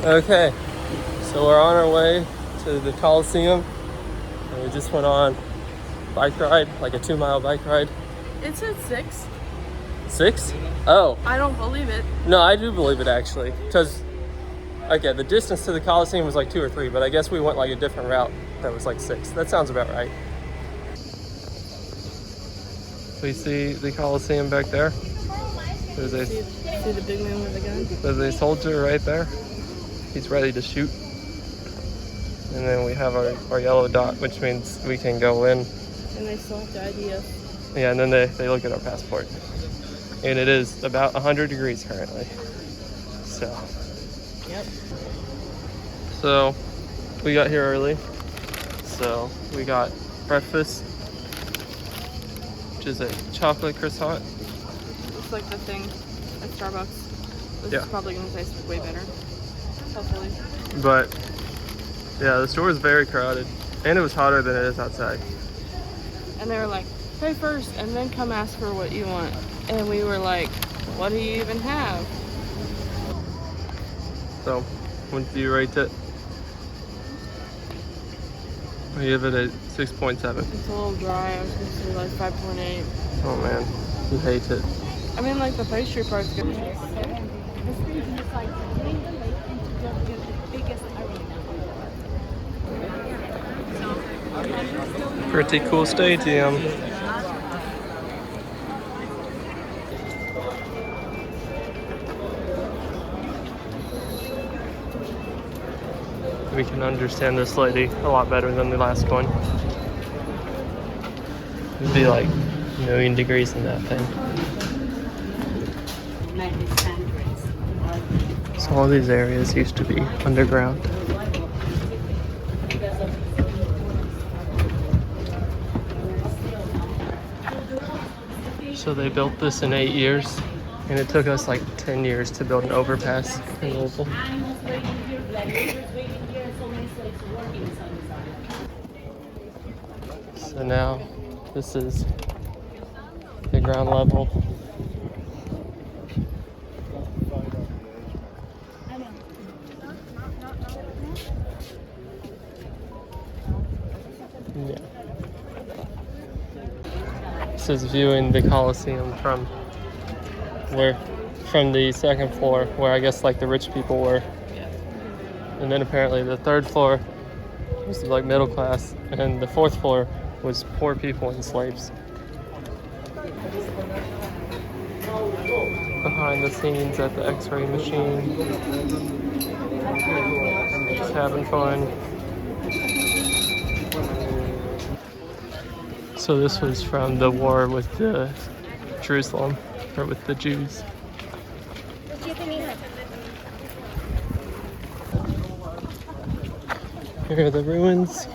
Okay, so we're on our way to the Coliseum, and we just went on a bike ride, like a 2-mile bike ride. It said 6. 6? Oh, I don't believe it. no, I do believe it actually, because okay, the distance to the Coliseum was like 2 or 3, but I guess we went like a different route that was like 6. That sounds about right. We see the Coliseum back there. There's a, See the big man with the gun? there's a soldier right there. He's ready to shoot. And then we have our yellow dot, which means we can go in. And they still have to ID us. Yeah, and then they look at our passport. And it is about 100 degrees currently. So. Yep. So, we got here early. So, we got breakfast, which is a chocolate croissant. It's like the thing at Starbucks. This Yeah. is probably going to taste way better. Hopefully. But, yeah, the store is very crowded. And it was hotter than it is outside. And they were like, pay first and then come ask for what you want. And we were like, what do you even have? So, what do you rate it? I give it a 6.7. It's a little dry. I was going to say like 5.8. Oh man, you hate it. I mean, like the pastry part's good. The stage is like bring the lake into the biggest arena. Pretty cool stadium. We can understand this lady a lot better than the last one. It'd be like a million degrees in that thing. So all these areas used to be underground. So they built this in 8 years, and it took us like 10 years to build an overpass in Louisville. So now this is the ground level. Yeah. This is viewing the Coliseum from the second floor, where I guess like the rich people were. And then apparently the third floor was like middle class, and the fourth floor was poor people and slaves. Behind the scenes at the X-ray machine. Just having fun. So this was from the war with the Jerusalem, or with the Jews. Here are the ruins.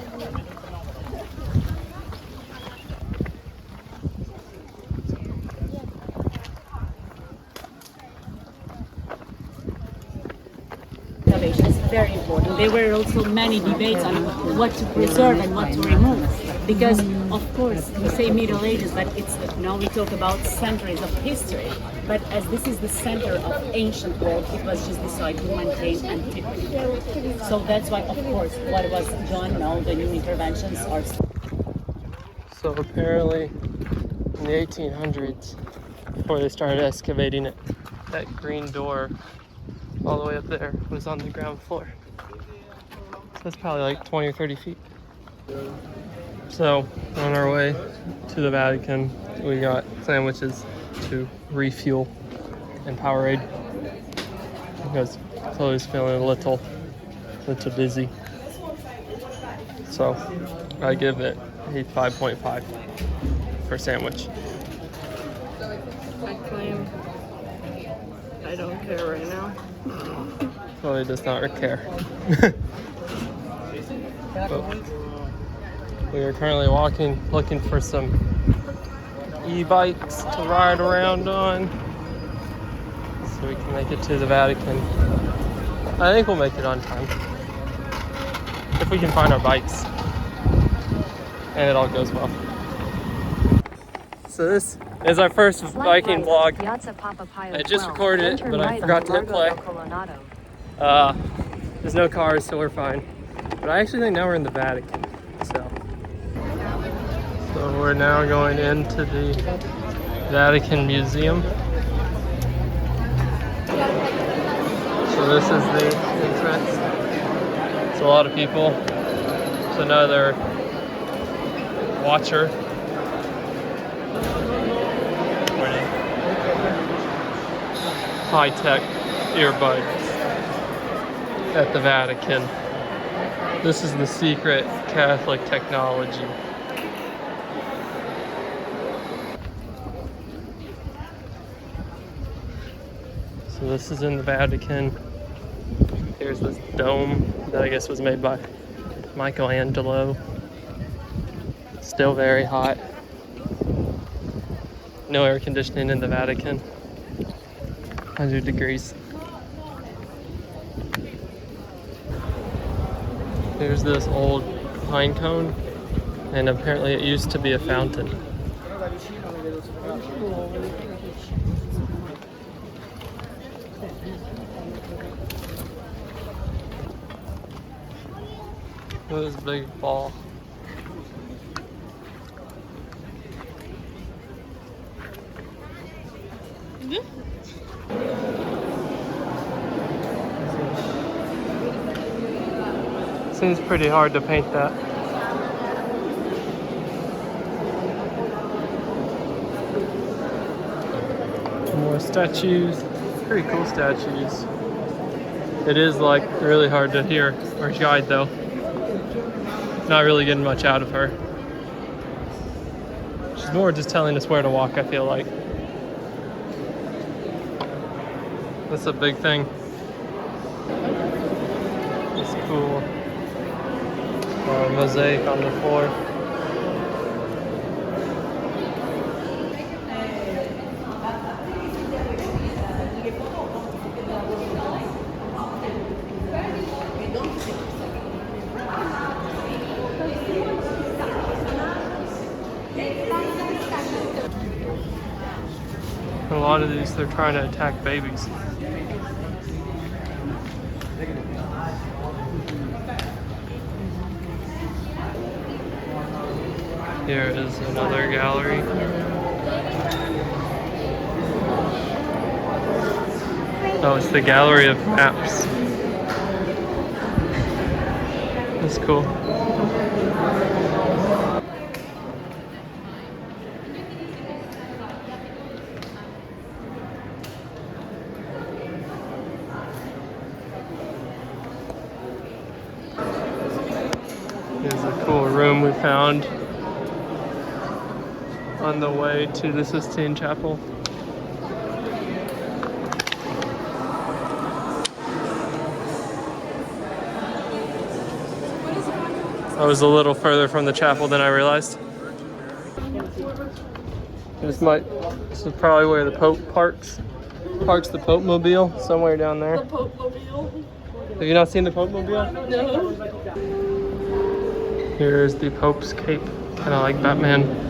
It's very important. There were also many debates on what to preserve and what to remove. Because, of course, we say Middle Ages, but it's now we talk about centuries of history. But as this is the center of ancient world, it was just decided to maintain antiquity. So that's why, of course, what was done now, the new interventions are. So apparently, in the 1800s, before they started excavating it, that green door all the way up there was on the ground floor. So that's probably like 20 or 30 feet. So on our way to the Vatican, we got sandwiches to refuel and Powerade because Chloe's feeling a little busy. So I give it a 5.5 per sandwich. I claim I don't care right now. Chloe does not care. But we are currently walking, looking for some e-bikes to ride around on so we can make it to the Vatican. I think we'll make it on time if we can find our bikes and it all goes well. So this is our first biking vlog. I just recorded it, but I forgot to hit play. There's no cars, so we're fine. But I actually think now we're in the Vatican. So we're now going into the Vatican Museum. So this is the entrance. It's a lot of people. It's another watcher. High-tech earbuds at the Vatican. This is the secret Catholic technology. So this is in the Vatican. Here's this dome that I guess was made by Michelangelo. Still very hot. No air conditioning in the Vatican. 100 degrees. Here's this old pine cone, and apparently it used to be a fountain. Look at this big ball. Seems pretty hard to paint that. More statues. Pretty cool statues. It is like really hard to hear or guide though. Not really getting much out of her. She's more just telling us where to walk, I feel like. That's a big thing. It's cool. Mosaic on the floor. A lot of these, they're trying to attack babies. Here is another gallery. Oh, it's the Gallery of Maps. That's cool. Here's a cool room we found on the way to the Sistine Chapel. I was a little further from the chapel than I realized. This is probably where the Pope parks the Pope Mobile, somewhere down there. The Pope Mobile? Have you not seen the Pope Mobile? No. Here's the Pope's cape, kind of like Batman.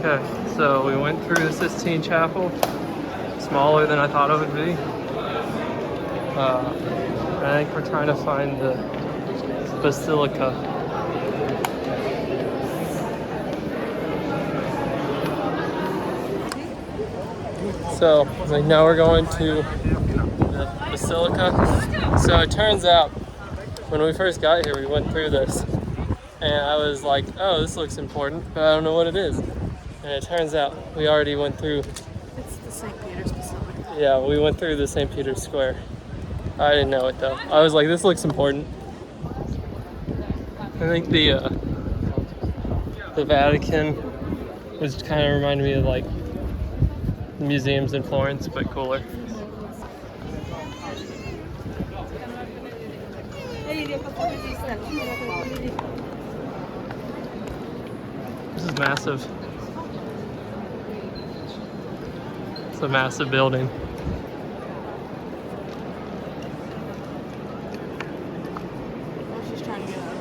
Okay, so we went through the Sistine Chapel, smaller than I thought it would be. I think we're trying to find the Basilica. So, like now we're going to the Basilica. So it turns out, when we first got here, we went through this, and I was like, oh, this looks important, but I don't know what it is. And it turns out we already went through. It's the St. Peter's Basilica. Yeah, we went through the St. Peter's Square. I didn't know it though. I was like, this looks important. I think the Vatican was kind of reminded me of like museums in Florence, but cooler. This is massive. It's a massive building. She's trying to get out.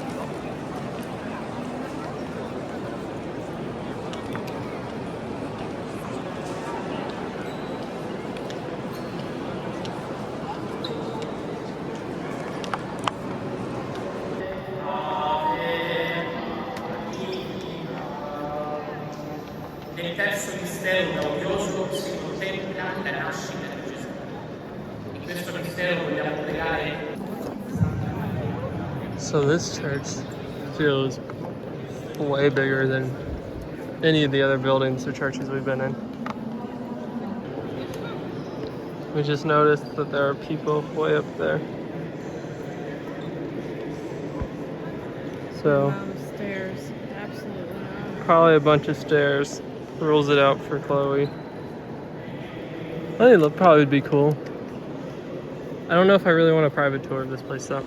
castello da odioso si contempla la nascita di Gesù. In questo mistero vogliamo pregare. So this church feels way bigger than any of the other buildings or churches we've been in. We just noticed that there are people way up there. So Stairs. Absolutely not. probably a bunch of stairs. Rules it out for Chloe. I think it'll probably be cool. I don't know if I really want a private tour of this place though.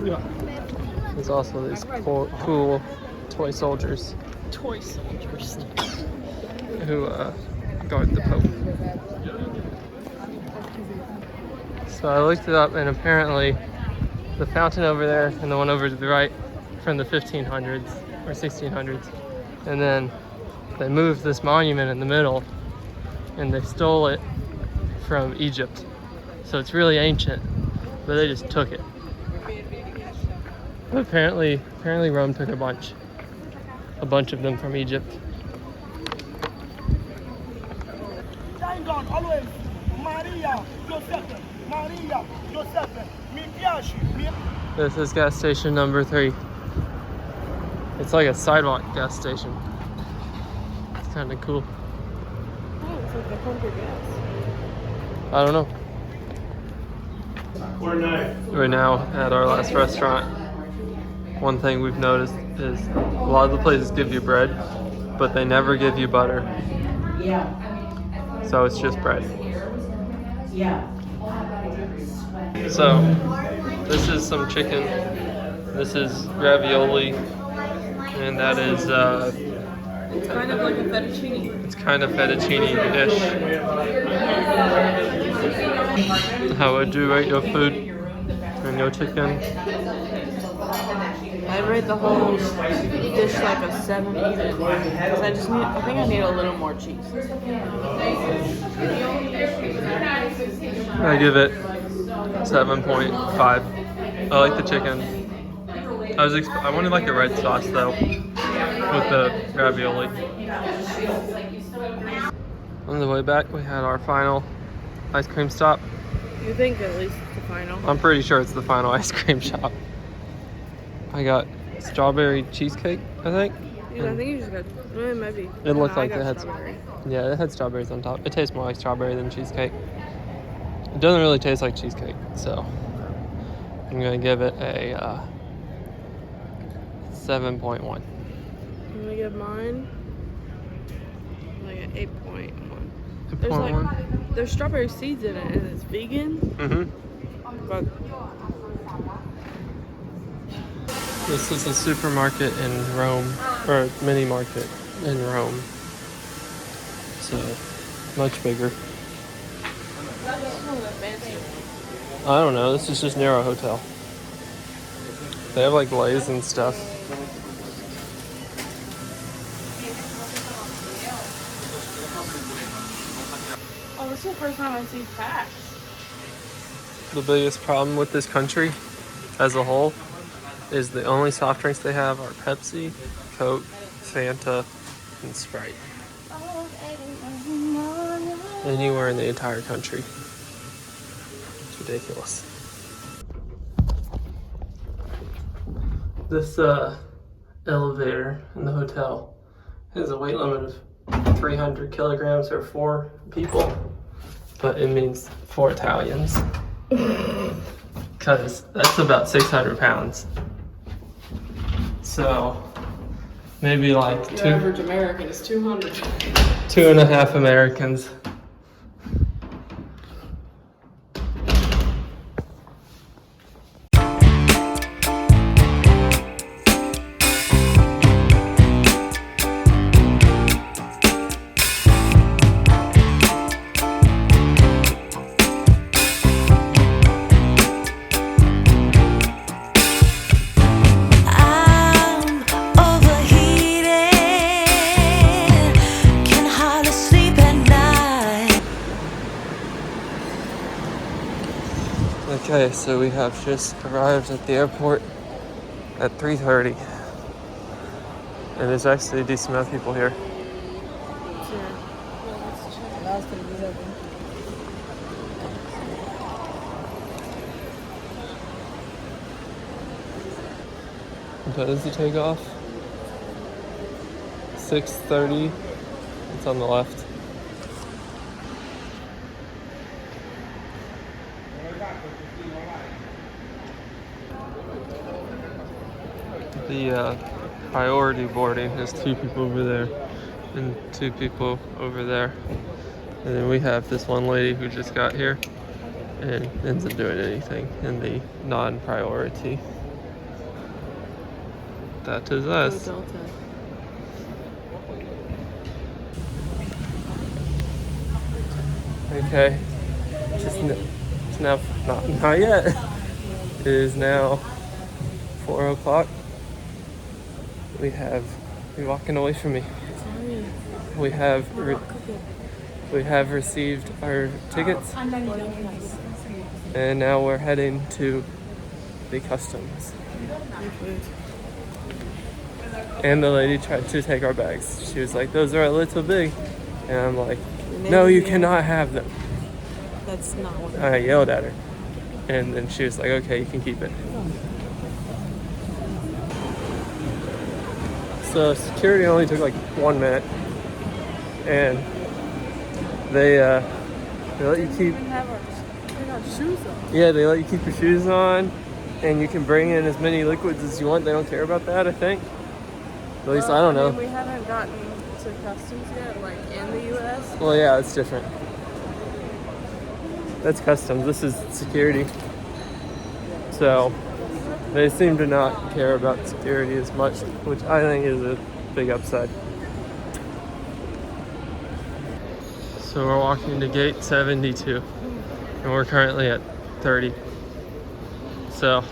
Yeah. There's also these cool toy soldiers Toy soldiers. who guard the Pope. So I looked it up, and apparently the fountain over there and the one over to the right from the 1500s or 1600s, and then they moved this monument in the middle and they stole it from Egypt. So it's really ancient, but they just took it. But apparently Rome took a bunch of them from Egypt. Thank God, always. Maria, Joseph, Maria, Joseph, mi piace, mi... This is gas station number 3. It's like a sidewalk gas station. It's kind of cool. Oh, it's like a pump your gas. I don't know. We're now at our last restaurant. One thing we've noticed is a lot of the places give you bread, but they never give you butter. So it's just bread. So this is some chicken. This is ravioli, and that is It's kind of like a fettuccine. it's kind of fettuccine-ish. How would you rate your food and your chicken? I rate the whole dish like a 7 even. Because I think I need a little more cheese. I give it 7.5. I like the chicken. I wanted like a red sauce though with the ravioli. On the way back, we had our final ice cream stop. You think at least it's the final? I'm pretty sure it's the final ice cream shop. I got strawberry cheesecake, I think. Yeah, I think you just got, maybe. It looked like I got it had strawberry. Yeah, it had strawberries on top. It tastes more like strawberry than cheesecake. It doesn't really taste like cheesecake, so I'm gonna give it a 7.1. I'm gonna give mine like an 8.1. There's like, there's strawberry seeds in it and it's vegan, but This is a supermarket in Rome, or a mini market in Rome. So, much bigger. I don't know, this is just near a hotel. They have like Lay's and stuff. oh, this is the first time I see packs. The biggest problem with this country as a whole is the only soft drinks they have are Pepsi, Coke, Fanta, and Sprite. Anywhere in the entire country. It's ridiculous. This elevator in the hotel has a weight limit of 300 kilograms or 4 people, but it means 4 Italians. Because that's about 600 pounds. So maybe like The average American is 200. 2.5 Americans. Okay, so we have just arrived at the airport at 3:30. And there's actually a decent amount of people here. What time does it take off? 6:30. It's on the left. The priority boarding has 2 people over there and 2 people over there. And then we have this one lady who just got here and isn't doing anything in the non-priority. That is us. Delta. Okay. It's now not yet. It is now 4 o'clock. You're walking away from me. Sorry. We have received our tickets, and now we're heading to the customs. And the lady tried to take our bags. She was like, "Those are a little big," and I'm like, "No, you cannot have them." That's not what I yelled at her, and then she was like, "Okay, you can keep it." So security only took like 1 minute, and they let you keep. we have our shoes on. Yeah, they let you keep your shoes on, and you can bring in as many liquids as you want. They don't care about that, I think. At least I don't know. We haven't gotten to customs yet, like in the U.S. Well, yeah, it's different. That's customs. This is security. So they seem to not care about security as much, which I think is a big upside. So we're walking to gate 72, and we're currently at 30. So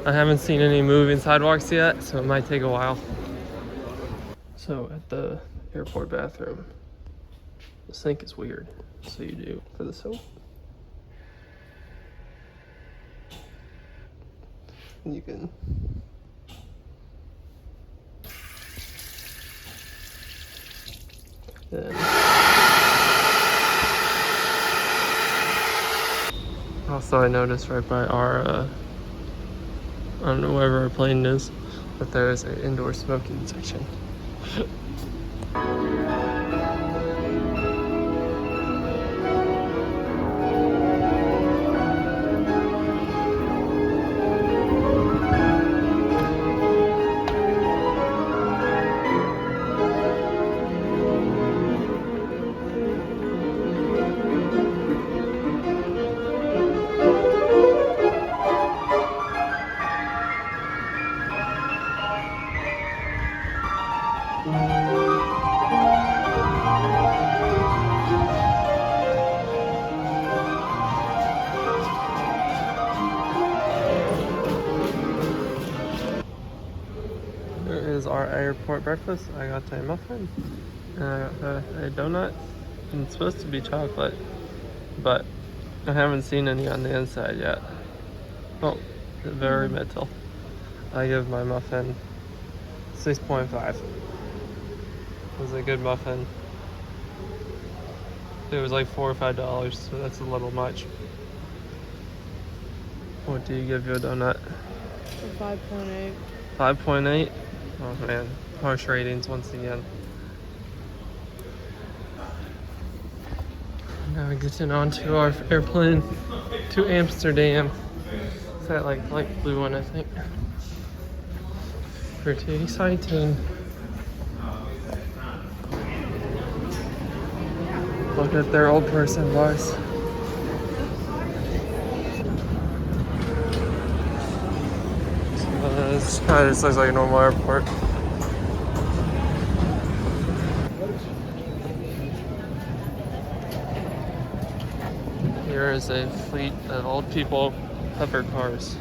I haven't seen any moving sidewalks yet, so it might take a while. So at the airport bathroom, the sink is weird. So you do for the soap. And you can then also I noticed right by our I don't know wherever our plane is, but there is an indoor smoking section. There is our airport breakfast. I got a muffin and I got a donut. And it's supposed to be chocolate, but I haven't seen any on the inside yet. Oh, very middle. I give my muffin 6.5. It was a good muffin. It was like $4 or $5, so that's a little much. What do you give your donut? 5.8. 5.8? Oh man, harsh ratings once again. Now we're getting onto our airplane to Amsterdam. It's that like light blue one, I think. Pretty exciting. Look at their old person bus. This just looks like a normal airport. Here is a fleet of old people hover cars.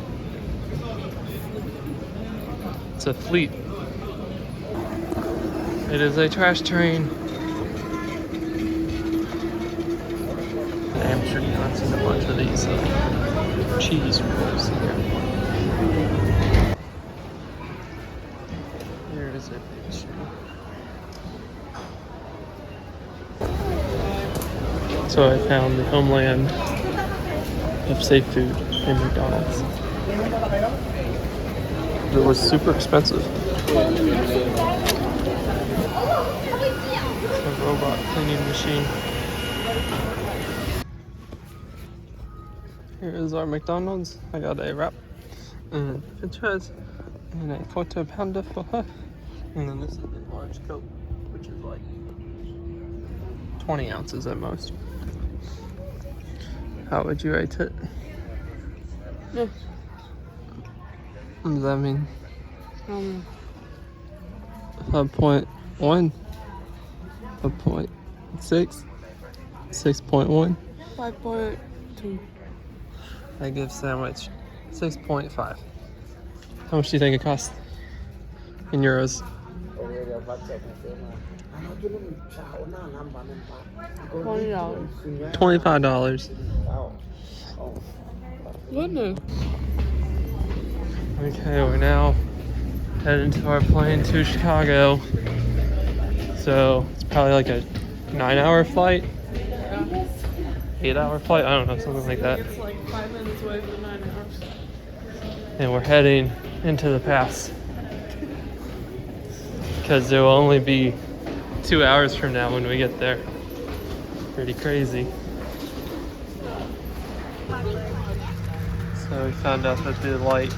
It's a fleet. It is a trash train. Amsterdam's in a bunch of these cheese rolls here. Here is a So I found the homeland of safe food in McDonald's. It was super expensive. A robot cleaning machine. Here is our McDonald's. I got a wrap and french fries and a quarter pounder for her. And then this is the large Coke, which is like 20 ounces at most. How would you rate it? Yeah. What does that mean? 5.1, 5.6, 6.1. 5.2. I give sandwich 6.5. How much do you think it costs in euros? $20. $25. Goodness. Okay, we're now heading to our plane to Chicago. So it's probably like a 9-hour flight, 8-hour flight. I don't know, something like that. It's like 5 minutes away from 9 hours. And we're heading into the pass because there will only be 2 hours from now when we get there. Pretty crazy. So we found out that the light,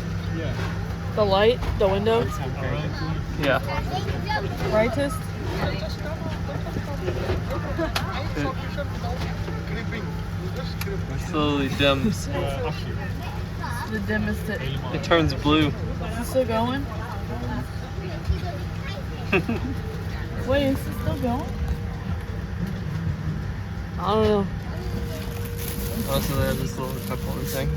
The light, the window, yeah, brightest. it slowly dims. The dimmest it. It turns blue. Is it still going? Wait, is it still going? I don't know. Also, they have this little cup-holder thing.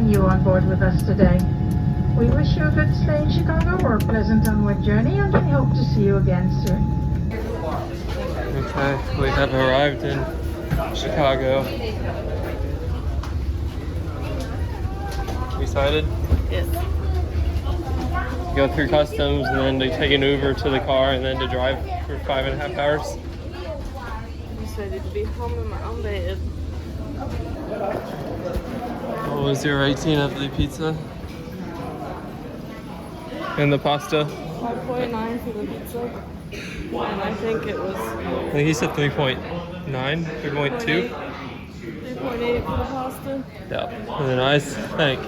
You on board with us today. We wish you a good stay in Chicago or a pleasant onward journey, and we hope to see you again soon. Okay, we have arrived in Chicago. You excited? Yes. To go through customs and then to take an Uber to the car and then to drive for 5.5 hours. I'm excited to be home in my own bed. What was your rating of the pizza? And the pasta? 5.9 for the pizza. And I think it was I think he said 3.9, 3.2. 3.8 for the pasta. Yeah. And then I think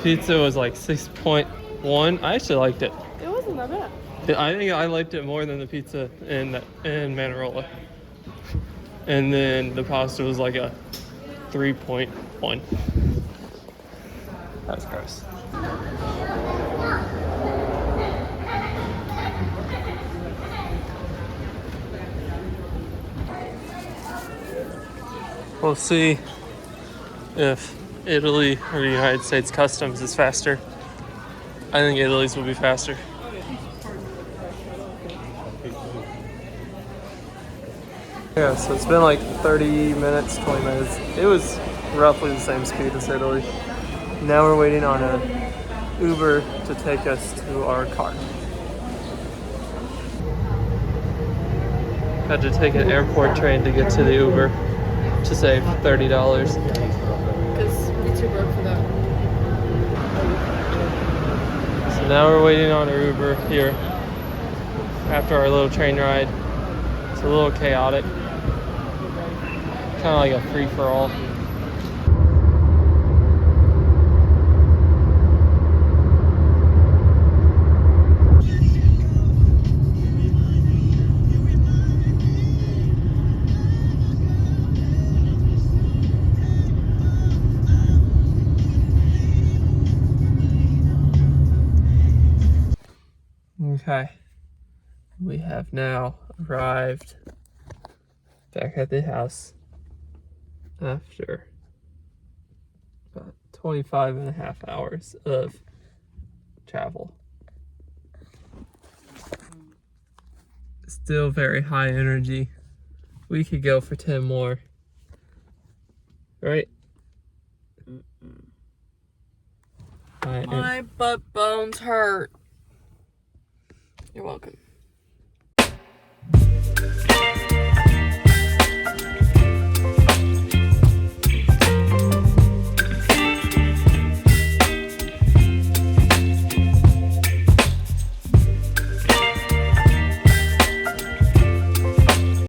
pizza was like 6.1. I actually liked it. It wasn't that bad. I think I liked it more than the pizza in Manarola. And then the pasta was like a 3.1. That's gross. We'll see if Italy or the United States Customs is faster. I think Italy's will be faster. Yeah, so it's been like 30 minutes, 20 minutes. It was roughly the same speed as Italy. Now we're waiting on a Uber to take us to our car. Had to take an airport train to get to the Uber to save $30. Because we too broke for that. So now we're waiting on our Uber here after our little train ride. It's a little chaotic. Kind of like a free-for-all. Okay, We have now arrived back at the house after about 25 and a half hours of travel. Still very high energy. We could go for 10 more. Right? My butt bones hurt. You're welcome.